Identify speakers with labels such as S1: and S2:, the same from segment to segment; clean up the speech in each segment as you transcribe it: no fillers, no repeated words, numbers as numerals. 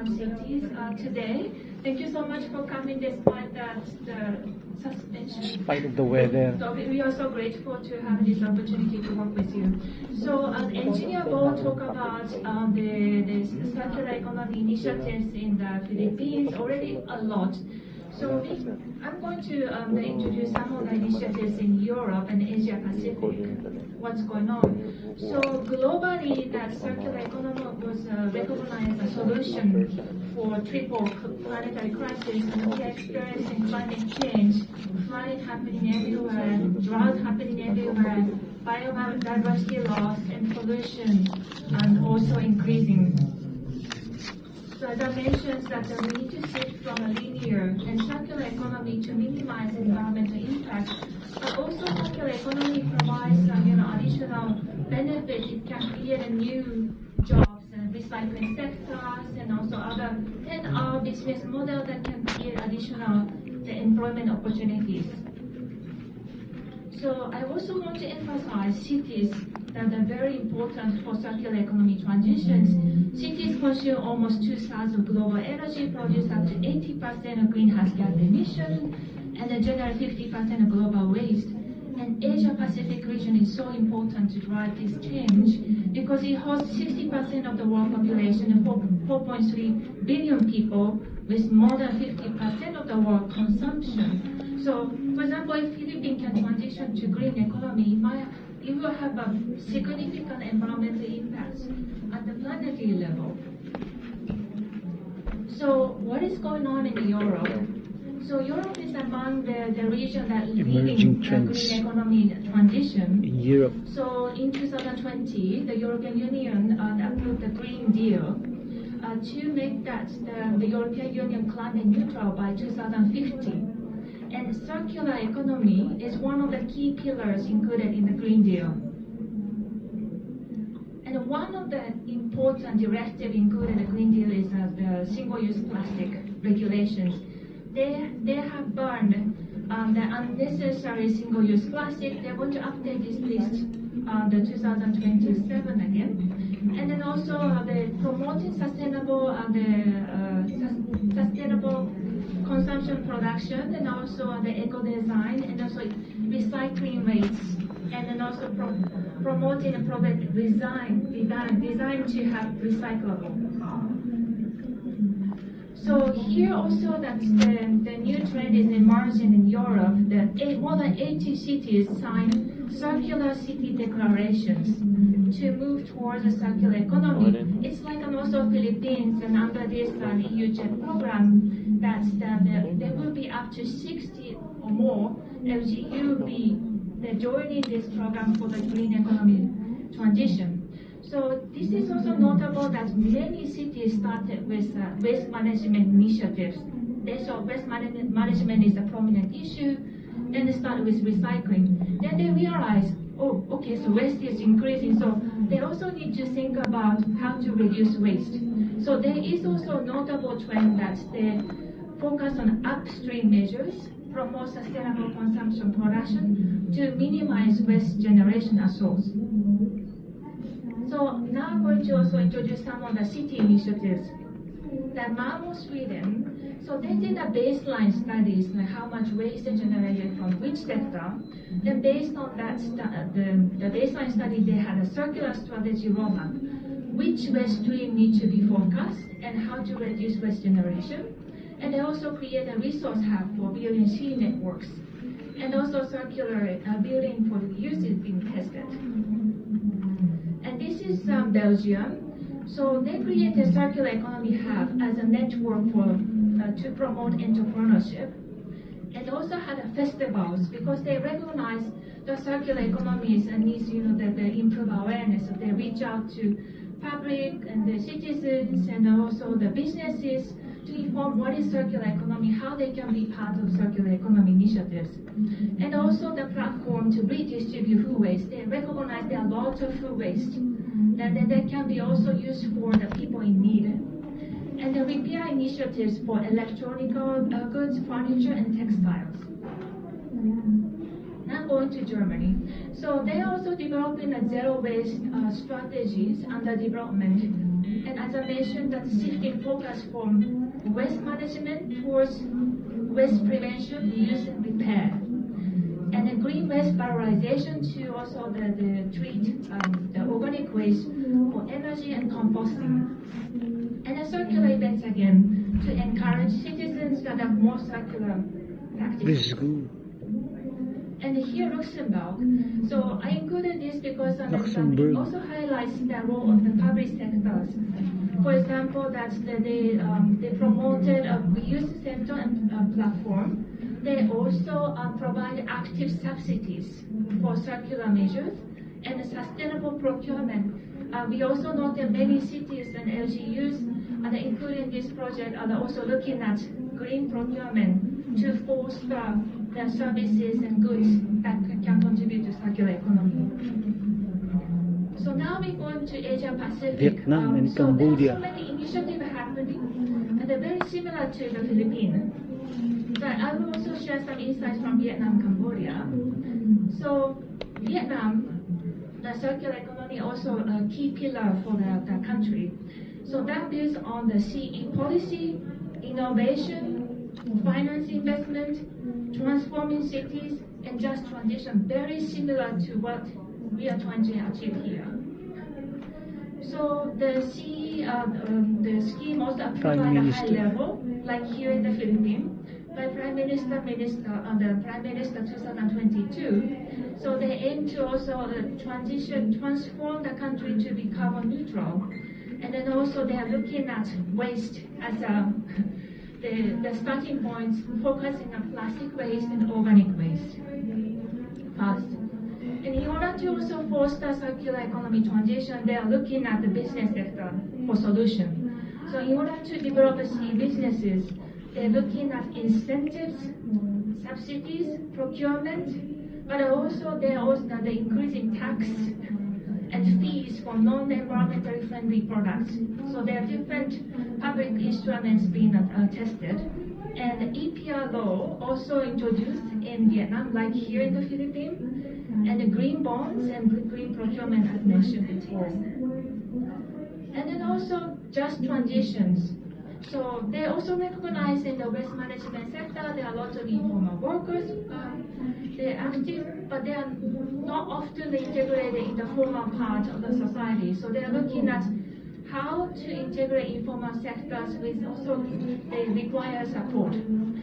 S1: cities today. Thank you so much for coming despite the suspension.
S2: Despite of the weather.
S1: So we are so grateful to have this opportunity to work with you. So engineer will talk about the circular economy initiatives in the Philippines, already a lot. So I'm going to introduce some of the initiatives in Europe and Asia Pacific, what's going on. So globally, that circular economy was recognized as a solution for triple planetary crisis, and we are experiencing climate change, flooding happening everywhere, drought happening everywhere, biodiversity loss and pollution and also increasing. So as I mentioned, that we need to shift from a linear and circular economy to minimize environmental impact, but also circular economy provides additional benefits. It can create new jobs and recycling sectors and also other 10R business model that can create additional employment opportunities. So I also want to emphasize cities that are very important for circular economy transitions. Cities consume almost 2/3 of global energy, produce up to 80% of greenhouse gas emissions, and they generate 50% of global waste. And Asia Pacific region is so important to drive this change because it hosts 60% of the world population and 4.3 billion people with more than 50% of the world consumption. So, for example, if Philippines can transition to green economy, it will have a significant environmental impact at the planetary level. So, what is going on in Europe? So, Europe is among the region that leading the green economy transition.
S2: In Europe.
S1: So, in 2020, the European Union approved the Green Deal to make that the European Union climate neutral by 2050. And circular economy is one of the key pillars included in the Green Deal. And one of the important directives included in the Green Deal is the single-use plastic regulations. They have burned the unnecessary single-use plastic. They want to update this list the 2027 again. And then also the promoting sustainable sustainable consumption production, and also the eco design, and also recycling rates, and then also promoting a product design to have recyclable. So here also that's the new trend is emerging in Europe. More than 80 cities signed circular city declarations to move towards a circular economy. It's like also Philippines, and under this EU JET program, there will be up to 60 or more LGU joining this program for the green economy transition. So this is also notable that many cities started with waste management initiatives. They saw waste management is a prominent issue. Then they started with recycling. Then they realized, oh, okay, so waste is increasing. So they also need to think about how to reduce waste. So there is also a notable trend that they focus on upstream measures, promote sustainable consumption production to minimize waste generation as source. So now I'm going to also introduce some of the city initiatives. The Malmö, Sweden, so they did a baseline studies, like how much waste is generated from which sector. Then based on that, the baseline study, they had a circular strategy roadmap, which waste stream need to be focused and how to reduce waste generation. And they also create a resource hub for building city networks. And also circular building for use is being tested. And this is Belgium. So they created a circular economy hub as a network to promote entrepreneurship. And also had festivals because they recognize the circular economies and needs to improve awareness. So they reach out to public and the citizens and also the businesses to inform what is circular economy, how they can be part of circular economy initiatives. And also the platform to redistribute food waste. They recognize there are lots of food waste that can be also used for the people in need. And the repair initiatives for electronic goods, furniture, and textiles. Now going to Germany. So they are also developing a zero waste strategies under development. And as I mentioned, that shifting focus from waste management towards waste prevention, reuse, and repair. And the green waste valorization to also the treat the organic waste for energy and composting. And the circular events again to encourage citizens to adopt more circular practices.
S2: This is good.
S1: And here Luxembourg. So I included this because
S2: Luxembourg.
S1: it also highlights the role of the public sectors. For example, that they promoted a reuse center and platform. They also provide active subsidies for circular measures and sustainable procurement. We also know that many cities and LGUs, including this project, are also looking at green procurement to foster the services and goods that can contribute to circular economy. So now we go to Asia Pacific.
S2: Vietnam and
S1: so
S2: Cambodia.
S1: There are so many initiatives happening, and they're very similar to the Philippines. So I will also share some insights from Vietnam, Cambodia. So Vietnam, the circular economy also a key pillar for the country. So that builds on the CE policy, innovation, finance investment, transforming cities, and just transition, very similar to what we are trying to achieve here. So the CE, the scheme also applied at a high level, like here in the Philippines, by Prime Minister, the Prime Minister 2022. So they aim to also transform the country to be carbon neutral. And then also they are looking at waste as the starting points, focusing on plastic waste and organic waste first. And in order to also foster circular economy transition, they are looking at the business sector for solution. So in order to develop CE businesses, they're looking at incentives, subsidies, procurement, but also they're increasing tax and fees for non-environmentally friendly products. So there are different public instruments being tested. And the EPR law also introduced in Vietnam, like here in the Philippines, and the green bonds and green procurement as mentioned before. And then also just transitions. So they also recognize in the waste management sector there are lots of informal workers. They're active, but they are not often integrated in the formal part of the society. So they are looking at how to integrate informal sectors with also they require support.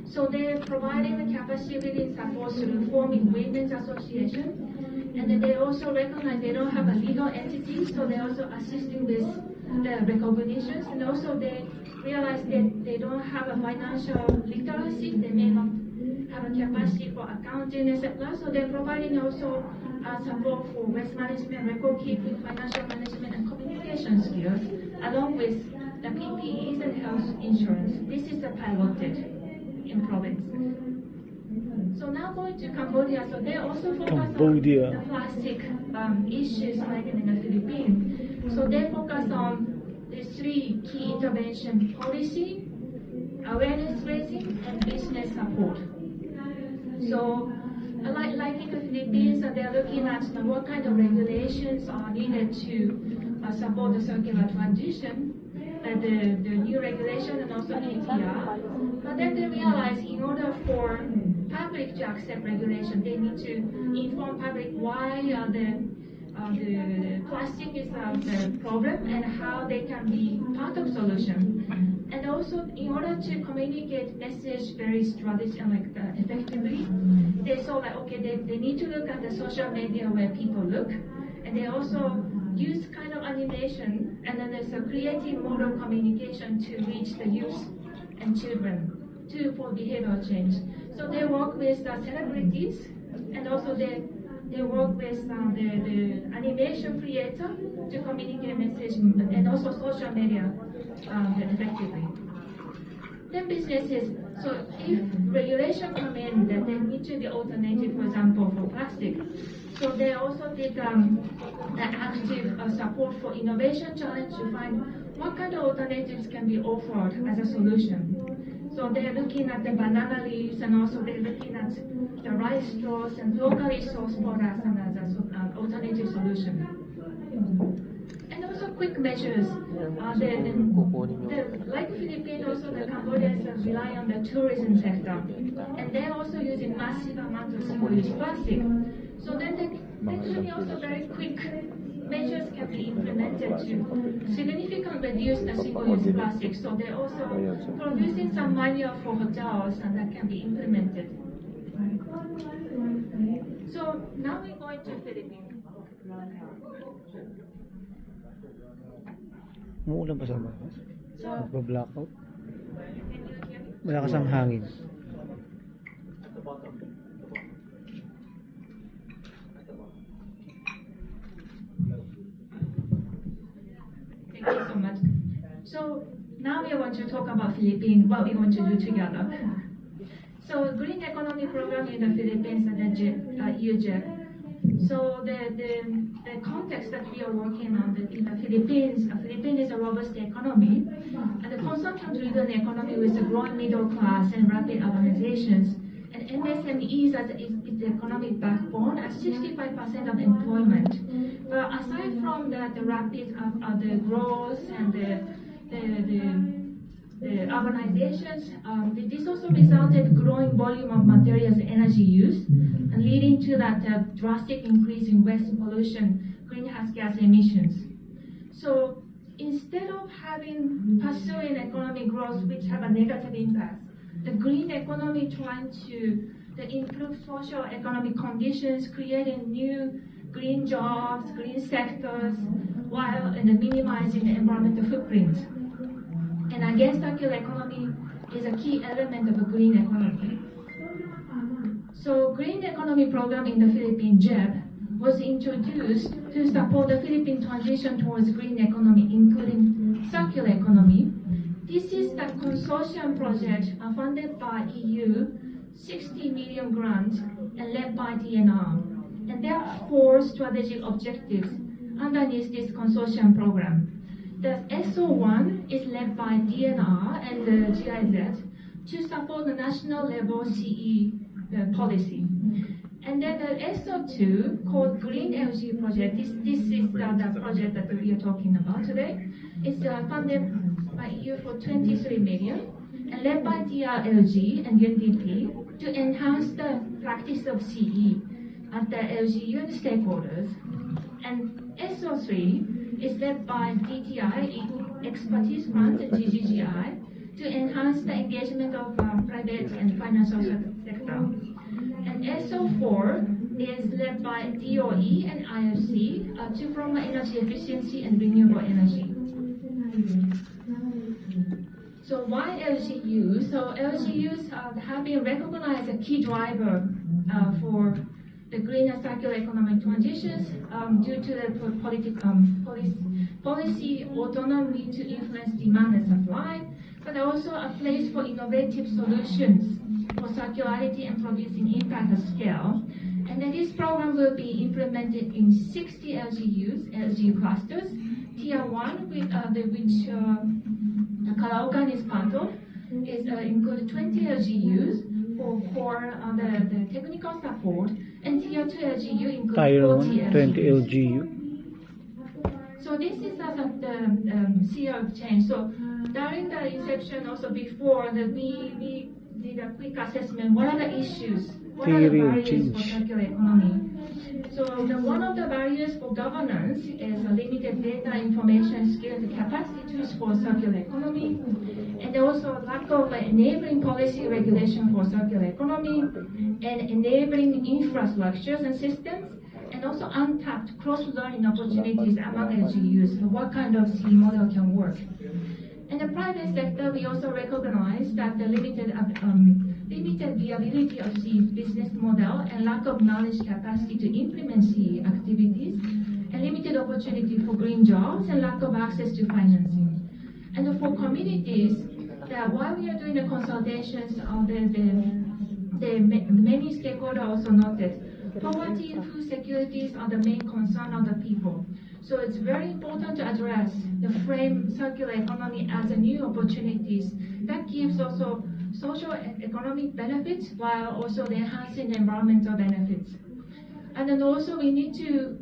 S1: So they're providing the capacity building support through forming women's association, and then they also recognize they don't have a legal entity, so they're also assisting with the recognitions, and also they realize that they don't have a financial literacy, they may not have a capacity for accounting, etc. So they're providing also support for waste management, record keeping, financial management, and communication skills, along with the PPEs and health insurance. This is piloted in province. So now going to Cambodia, so they also focus on the plastic issues like in the Philippines. So they focus on the three key intervention: policy, awareness raising, and business support. So like in the Philippines, they're looking at what kind of regulations are needed to support the circular transition, the new regulation and also EPR. But then they realize in order for public to accept regulation, they need to inform public why the plastic is the problem and how they can be part of solution. And also, in order to communicate message very effectively, they saw that they need to look at the social media where people look, and they also use kind of animation, and then there's a creative mode of communication to reach the youth and children for behavioral change. So they work with celebrities, and also they work with the animation creator to communicate message, and also social media effectively. Then businesses, so if regulation come in, then there need to be alternative, for example, for plastic. So they also did the active support for innovation challenge to find what kind of alternatives can be offered as a solution. So they're looking at the banana leaves, and also they're looking at the rice straws and locally sourced products and as an alternative solution. And also quick measures. Like Philippines, also the Cambodians rely on the tourism sector, and they're also using massive amount of single-use plastic. So then technically also very quick measures can be implemented to significantly reduce the single-use plastic. So they're also producing some manual for hotels, and that can be implemented. So now we're going to Philippines.
S2: Umuulan pa sa labas?
S1: So,
S2: Magpa-blackout?
S1: can you hear me?
S2: Wala kasang hangin.
S1: Thank you so much. So now we want to talk about Philippines, what we want to do together. So green economy program in the Philippines and the UJEP. So the context that we are working on in the Philippines is a robust economy, and the consumption-driven economy with a growing middle class and rapid urbanizations. And MSMEs as its economic backbone at 65% of employment. But aside from that, the rapid the growth and the urbanizations, this also resulted growing volume of materials and energy use, and leading to that drastic increase in waste pollution, greenhouse gas emissions. So instead of pursuing economic growth which have a negative impact, the green economy trying to improve social economic conditions, creating new green jobs, green sectors, while minimizing the environmental footprint. And again, circular economy is a key element of a green economy. So green economy program in the Philippine JEP was introduced to support the Philippine transition towards green economy, including circular economy. This is the consortium project funded by EU, 60 million grant, and led by DNR. And there are 4 strategic objectives underneath this consortium program. The SO1 is led by DNR and the GIZ to support the national level CE policy. And then the SO2, called Green LG project, this is the project that we are talking about today. It's funded by EU for 23 million and led by DRLG and UNDP to enhance the practice of CE at the LGU and stakeholders. And SO3 is led by DTI, Expertise Funds and GGGI to enhance the engagement of private and financial sector. And SO4 is led by DOE and IFC to promote energy efficiency and renewable energy. So why LGU? So LGUs have been recognized as a key driver for the green and circular economic transitions due to the policy autonomy to influence demand and supply, but also a place for innovative solutions for circularity and producing impact at scale. And then this program will be implemented in 60 LGUs, LGU clusters. Tier 1, which Caloocan is part of, include 20 LGUs for the technical support, and Tier 2 LGU includes 40
S2: 20
S1: LGUs.
S2: LGU.
S1: So this is the sphere of change. So during the inception, also before, we did a quick assessment. What are the issues? What are the barriers for circular economy? So one of the barriers for governance is a limited data, information, skills, and capacity tools for circular economy, and also lack of enabling policy regulation for circular economy, and enabling infrastructures and systems, and also untapped cross-learning opportunities among LGUs. What kind of CE model can work? In the private sector, we also recognize that the limited viability of CE business model and lack of knowledge capacity to implement CE activities, and limited opportunity for green jobs and lack of access to financing. And for communities, that while we are doing the consultations on the many stakeholders also noted, poverty and food securities are the main concern of the people. So it's very important to address the frame circular economy as a new opportunities that gives also social and economic benefits while also enhancing environmental benefits. And then also we need to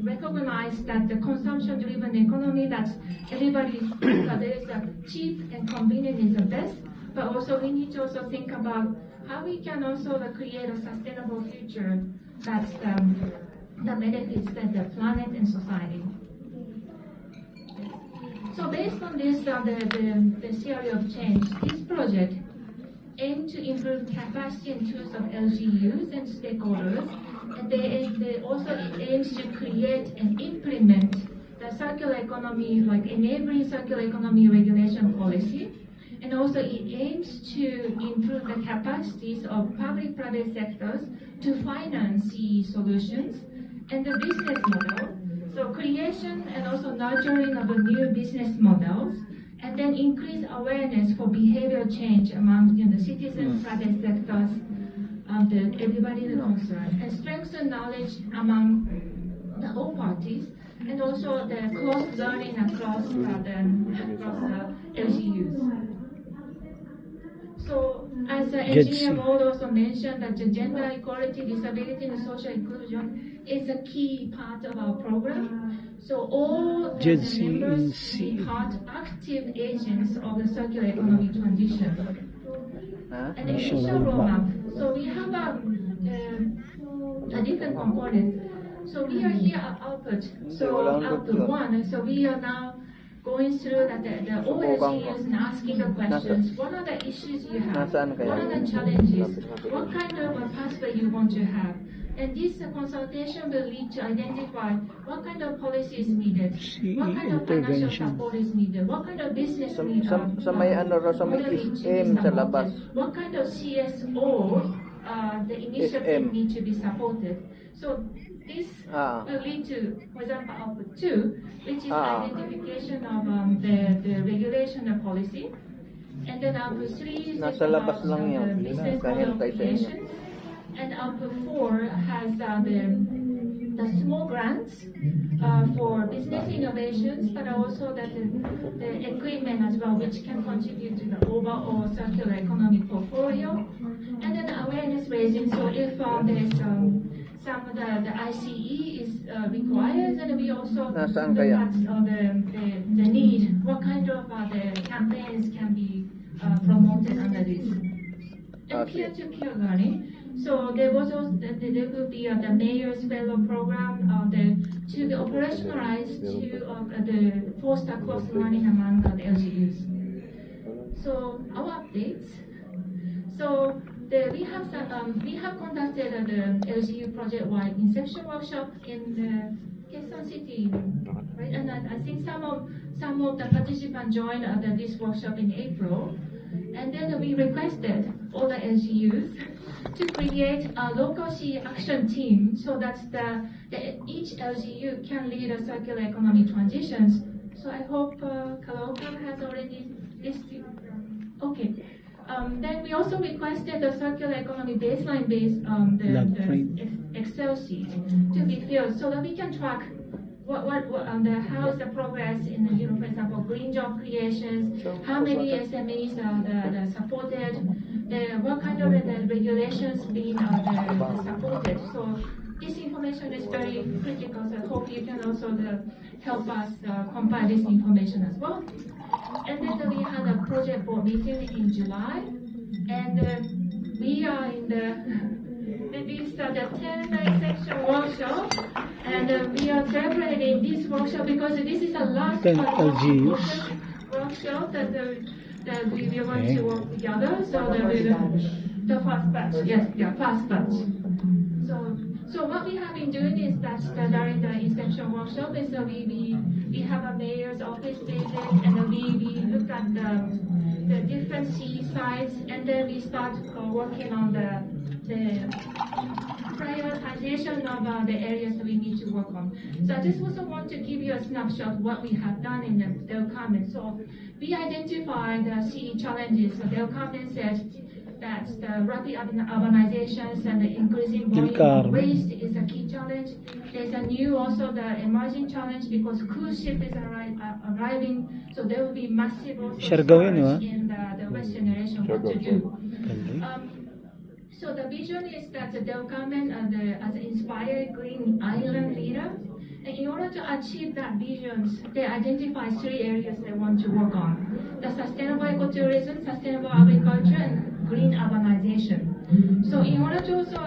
S1: recognize that the consumption-driven economy, that everybody that there is a cheap and convenient is the best, but also we need to also think about how we can also create a sustainable future that benefits the planet and society. So based on this, the theory of change, this project aims to improve capacity and tools of LGUs and stakeholders, and they also aims to create and implement the circular economy, like enabling circular economy regulation policy, and also it aims to improve the capacities of public-private sectors to finance CE solutions and the business model. So creation and also nurturing of the new business models, and then increase awareness for behavioral change among the citizens, private sectors, everybody concerned, and strengthen knowledge among the all parties, and also the cross learning across the LGUs. So, as Engineer Ward also mentioned, that the gender equality, disability, and social inclusion is a key part of our program. So all the members be part active agents of the circular economy transition. And initial roadmap. So we have a different components. So we are here at output. So output one. So we are now going through the OSCEs and asking the questions. What are the issues you have? What are the challenges? What kind of pathway you want to have? And this consultation will lead to identify what kind of policy is needed, what kind of financial support is needed, what kind of business needs are what kind of CSO the initiative need to be supported. So this will lead to, for example, output 2, which is identification of the regulation and policy. And then output 3 is about the business model creations. And output 4 has the small grants for business innovations, but also the equipment as well, which can contribute to the overall circular economy portfolio. And then awareness raising. So if there's some of the ICE is required, and we also look at the need, what kind of the campaigns can be promoted under this. And peer-to-peer learning. So there was also, there will be the Mayor's Fellow Program to be operationalized to the foster cross-learning among the LGUs. So our updates. So we have conducted the LGU project-wide inception workshop in the Quezon City, right? And I think some of the participants joined this workshop in April. And then we requested all the LGUs to create a local CE action team so that each LGU can lead a circular economy transitions. So I hope Kalaoka has already listed. Okay. Then we also requested the circular economy baseline based the Excel sheet to be filled so that we can track how is the progress in the, for example, green job creations, how many SMEs are supported, what kind of regulations being supported. So this information is very critical, so I hope you can also help us compile this information as well. And then we had a project board meeting in July, and we are in the 10th section workshop, and we are celebrating this workshop because this is the last workshop that we are going to work together. So the first batch, first batch. So what we have been doing is that during the inception workshop is we have a mayor's office visit, and we look at the different CE sites, and then we start working on the prioritization of the areas that we need to work on. So I just also want to give you a snapshot of what we have done in the Del Carmen. So we identified the CE challenges. So Del Carmen said that the rapid urbanizations and the increasing volume of waste is a key challenge. There's a new also the emerging challenge because cruise ship is arriving, so there will be massive also surge in the West generation what to do. So the vision is that they'll come in as an inspired green island leader. And in order to achieve that vision, they identify 3 areas they want to work on: the sustainable ecotourism, sustainable agriculture, and green urbanization. So in order to also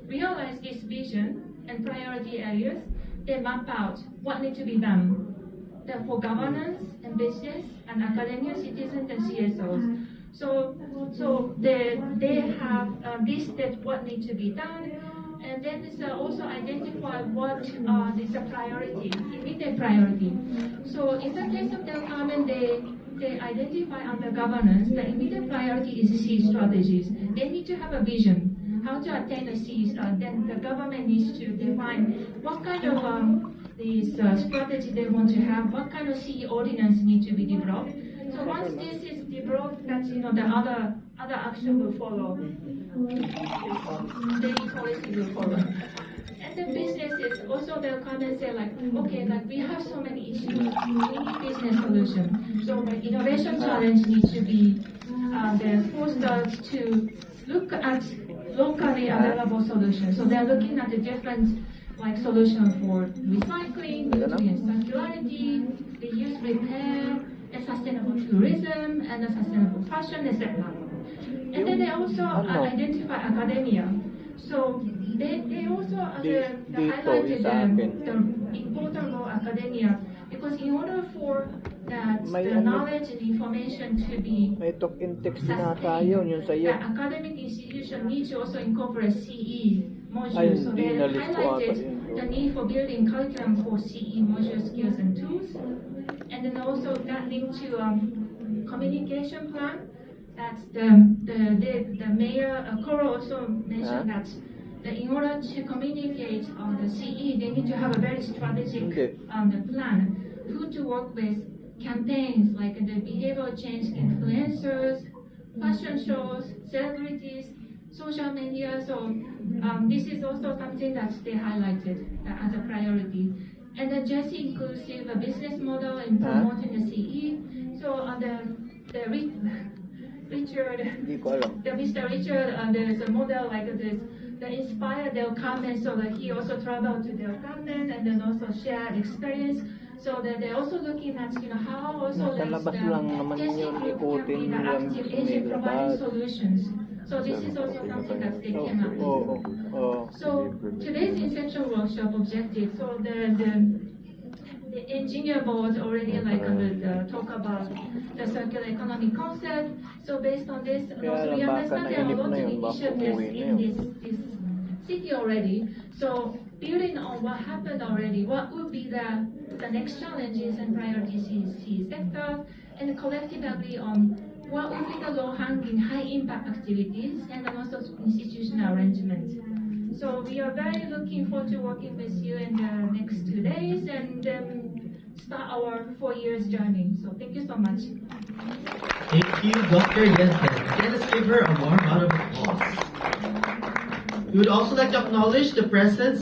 S1: realize this vision and priority areas, they map out what needs to be done for governance and business and academia, citizens, and CSOs. So they have listed what needs to be done, and then this also identify what is a priority, immediate priority. So in the case of Del Carmen, they identify under governance the immediate priority is C strategies. They need to have a vision how to attain the C's. Then the government needs to define what kind of these strategy they want to have, what kind of CE ordinance need to be developed. So once this is developed, that the other action will follow. Daily policy will follow. And the businesses also they'll come and say like, okay, like we have so many issues, we need business solution. So the innovation challenge needs to be they're forced us to look at locally available solutions. So they're looking at the different like solutions for recycling, nutrient circularity, reuse, repair, and sustainable tourism, and sustainable fashion, etc. And then they also identify academia. So they also highlighted the important role of academia, because in order for that the knowledge and information to be sustained, the academic institution needs to also incorporate CE modules. So they highlighted the need for building curriculum for CE module skills and tools, and then also that linked to communication plan. That's the mayor Koro also mentioned that in order to communicate on the CE, they need to have a very strategic plan. Who to work with, campaigns like the behavioral change influencers, fashion shows, celebrities, social media. So this is also something that they highlighted as a priority. And the just inclusive business model in promoting the CE. So Mr. Richard, there's a model like this. The inspire Del Carmen, so that he also traveled to Del Carmen and then also shared experience. So that they're also looking at how also the testing group can be the active agent providing solutions. So this is also something that they came up with. So today's inception workshop objective. So the engineer board already talk about the circular economy concept. So based on this, also we understand there are a lot of initiatives in this city already. So building on what happened already, what would be the next challenges and priorities in sectors, and collectively agree on what would be the low-hanging, high-impact activities, and then also institutional arrangements. So we are very looking forward to working with you in the next 2 days and start our 4 years journey. So thank you so much.
S3: Thank you, Dr. Jensen. Again, let's give her a warm round of applause. We would also like to acknowledge the presence